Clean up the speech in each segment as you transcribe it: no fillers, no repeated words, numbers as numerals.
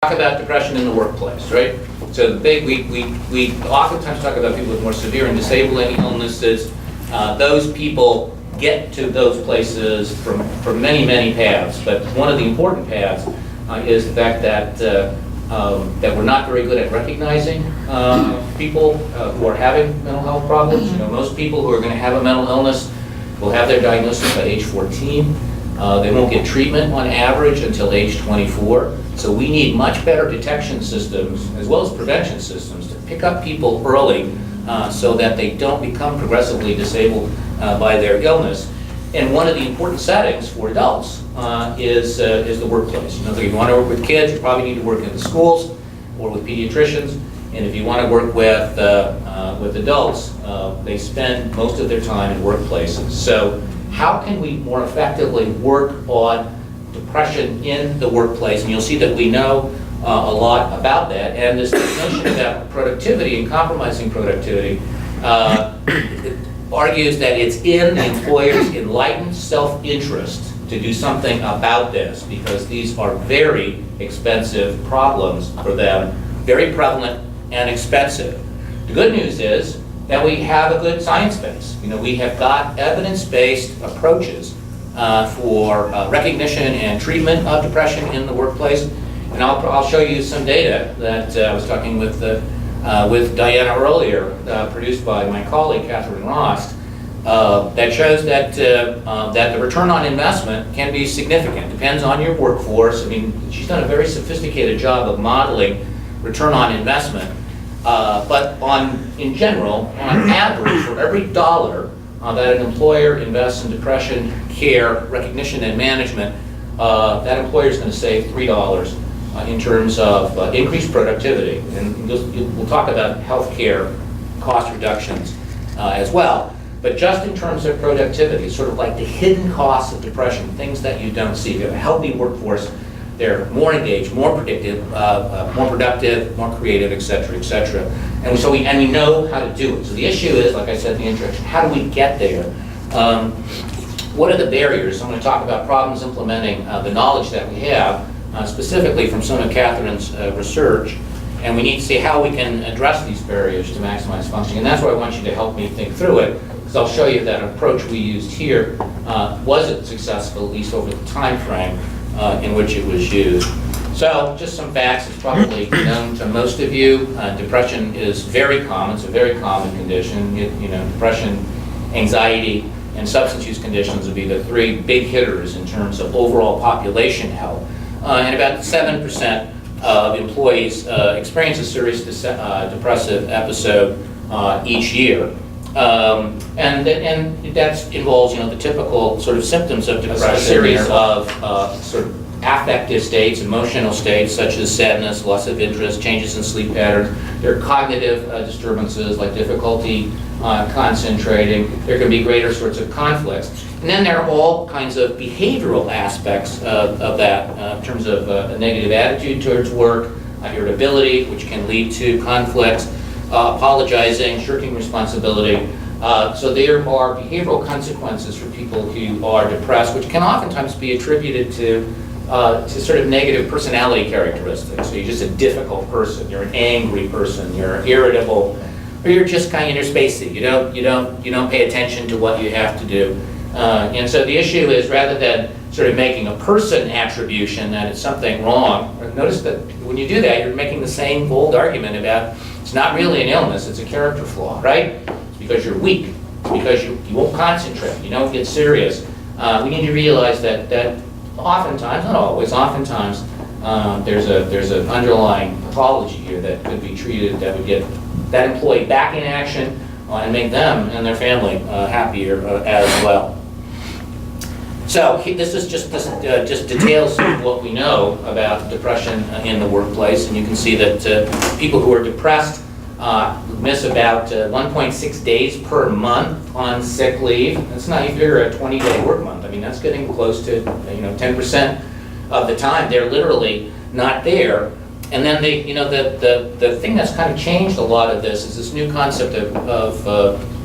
talk about depression in the workplace, right? So we oftentimes talk about people with more severe and disabling illnesses. Those people get to those places from many, many paths, but one of the important paths is the fact that that we're not very good at recognizing people who are having mental health problems. You know, most people who are going to have a mental illness will have their diagnosis by age 14. They won't get treatment on average until age 24. So we need much better detection systems as well as prevention systems to pick up people early so that they don't become progressively disabled by their illness. And one of the important settings for adults is the workplace. You know, if you want to work with kids, you probably need to work in the schools or with pediatricians. And if you want to work with adults, they spend most of their time in workplaces. So how can we more effectively work on depression in the workplace? And you'll see that we know a lot about that. And this notion about productivity and compromising productivity argues that it's in the employer's enlightened self-interest to do something about this, because these are very expensive problems for them, very prevalent and expensive. The good news is that we have a good science base. You know, we have got evidence-based approaches for recognition and treatment of depression in the workplace. And I'll show you some data that I was talking with Diana earlier, produced by my colleague Catherine Rost, that shows that that the return on investment can be significant. Depends on your workforce. I mean, she's done a very sophisticated job of modeling return on investment. But in general, on average, for every dollar that an employer invests in depression care, recognition, and management, that employer is going to save $3 in terms of increased productivity. And we'll talk about healthcare cost reductions as well. But just in terms of productivity, sort of like the hidden costs of depression, things that you don't see. If you have a healthy workforce, they're more engaged, more predictive, more productive, more creative, et cetera, et cetera. And so we know how to do it. So the issue is, like I said in the introduction, how do we get there? What are the barriers? I'm going to talk about problems implementing the knowledge that we have, specifically from some of Catherine's research. And we need to see how we can address these barriers to maximize functioning. And that's why I want you to help me think through it, because I'll show you that approach we used here wasn't successful, at least over the time frame in which it was used. So just some facts. It's probably known to most of you. Depression is very common. It's a very common condition. You know, depression, anxiety, and substance use conditions would be the three big hitters in terms of overall population health. And about 7% of employees experience a serious depressive episode each year. And that involves, you know, the typical sort of symptoms of depression, a series of sort of affective states, emotional states such as sadness, loss of interest, changes in sleep patterns. There are cognitive disturbances like difficulty concentrating. There can be greater sorts of conflicts. And then there are all kinds of behavioral aspects of that in terms of a negative attitude towards work, irritability, which can lead to conflicts, apologizing, shirking responsibility. So there are behavioral consequences for people who are depressed, which can oftentimes be attributed to sort of negative personality characteristics. So you're just a difficult person, you're an angry person, you're irritable, or you're just kind of spacey. You don't pay attention to what you have to do. And so the issue is, rather than sort of making a person attribution that it's something wrong, notice that when you do that, you're making the same old argument about it's not really an illness, it's a character flaw, right? It's because you're weak, it's because you won't concentrate, you don't get serious. We need to realize that oftentimes, not always, oftentimes, there's an underlying pathology here that could be treated that would get that employee back in action and make them and their family happier as well. So this is just details of what we know about depression in the workplace, and you can see that people who are depressed miss about 1.6 days per month on sick leave. That's not, if you're a 20-day work month, I mean, that's getting close to 10% of the time they're literally not there. And then the thing that's kind of changed a lot of this is this new concept of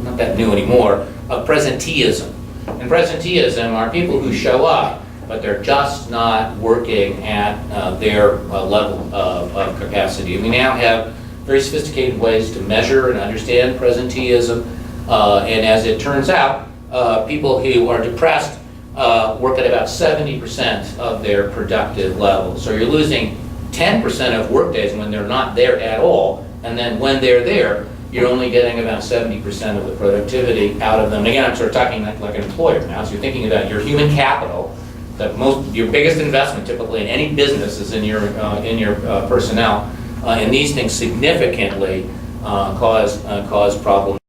not that new anymore, of presenteeism. And presenteeism are people who show up but they're just not working at their level of capacity. We now have very sophisticated ways to measure and understand presenteeism, and as it turns out, people who are depressed work at about 70% of their productive level. So you're losing 10% of work days when they're not there at all, and then when they're there, you're only getting about 70% of the productivity out of them. And again, I'm sort of talking like an employer now, so you're thinking about your human capital. Your biggest investment typically in any business is in your personnel, and these things significantly cause problems.